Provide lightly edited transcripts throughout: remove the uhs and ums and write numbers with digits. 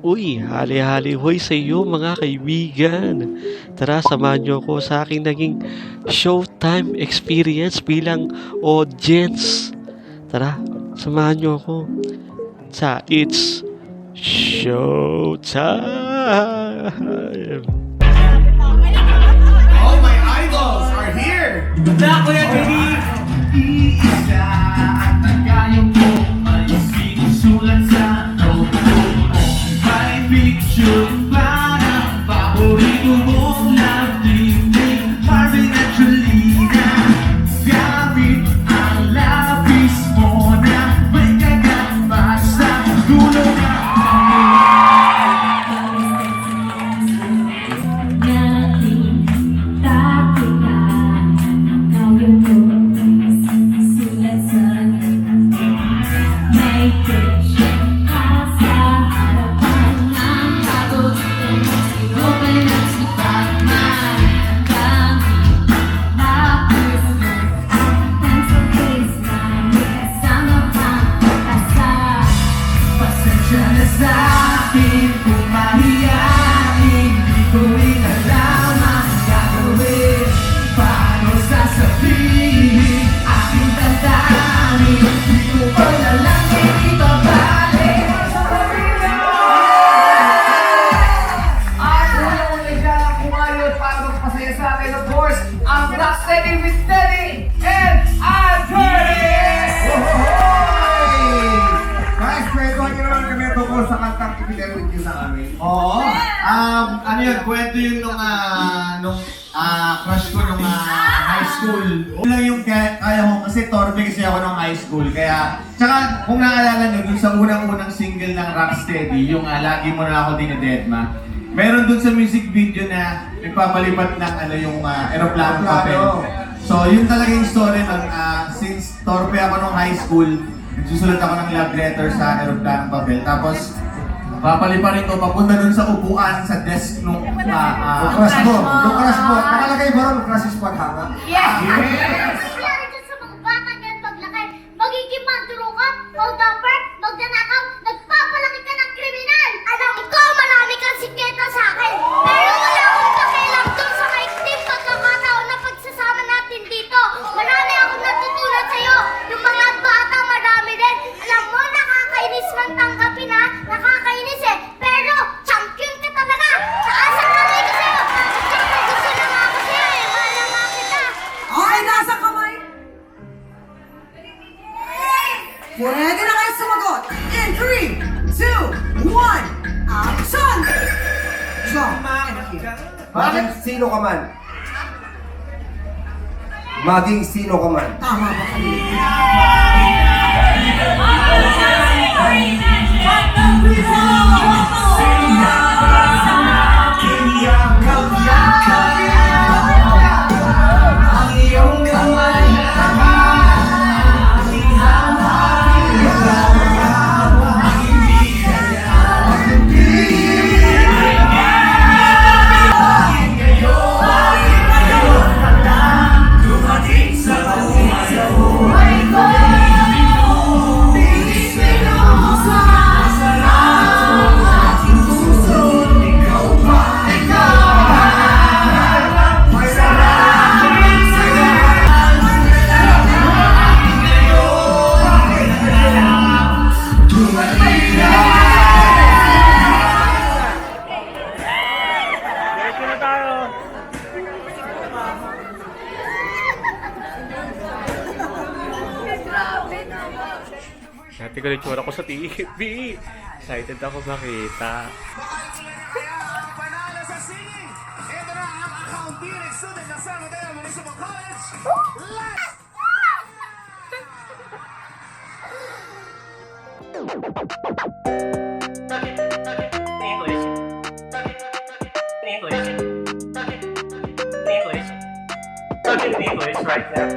Uy, hali-hali hoy sa iyo mga kaibigan. Tara, samahan niyo ako sa aking naging showtime experience bilang audience. Tara, samahan niyo ako sa It's Showtime! All my idols are here! Wala ko yan, baby! Iisa at nagayong ko ay sinusulat sa notebook mo. May picture pa ng paborito mong love team Marvin at Jolina. Gamit ang lapis mo na may kagambas sa dulo na sa akin kung mahiyain. Di ko rin alam ang gagawin. Paano sasabihin aking damdamin? Di ko pa na lang ibabalik. At unang-una dyan ang kumayod para magpasaya sa akin, of course, ang Rocksteady with Teddy and Andre! Guys, kwentuhan nyo naman kami tungkol sa kantang ipinarod nyo sa amin. Oo. Ano yun, kwento yun nung crush ko nung high school. Yun lang yung kaya ko kasi torpe kasi ako nung high school. Kaya, tsaka kung naalala nyo, dun sa unang-unang single ng Rocksteady, yung Lagi Mo Na Ako Dinededma, meron dun sa music video na nagpapalipat ng yung aeroplano papel. So, yun talaga yung story ng since torpe ako nung high school, nagsusulat ako ng love letter sa aeroplano papel. Tapos, papaliparin ko papunta dun sa upuan sa desk nung crush mo. Nung crush mo. Nakalagay ba ron, crush is paghanga? Yes! Yes! Nangyari dyan sa mga bata yan paglaki. Magiging manduro ka, hold-upper, magnanakaw, nagpapalaki ka ng kriminal. Alam ko, marami kang siketa sa akin. Pero wala akong pakialam dun sa kaikting pagkakataon na pagsasama natin dito. Marami akong natutunan sa'yo. Yung mga bata, marami rin. Alam mo, nakakainis man tanggapin ha. Nakakainis eh. Pero, champion ka talaga. Taas ang kamay ko sa'yo. Siyempre, gusto na nga ako sa'yo eh. Mahal na nga kita. Okay, nasa kamay. Pwede na kayo sumagot. In 3, 2, 1, action! Jump! Maging sino ka man. Maging sino ka man. Tama ba kami? Ang iyong kamay Dati ko na itsura ko sa TV. Excited ako makita. panalo sa singing. Ito na ang accounting student ng San Mateo Municipal College. Let's English right there.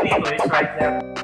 English right there.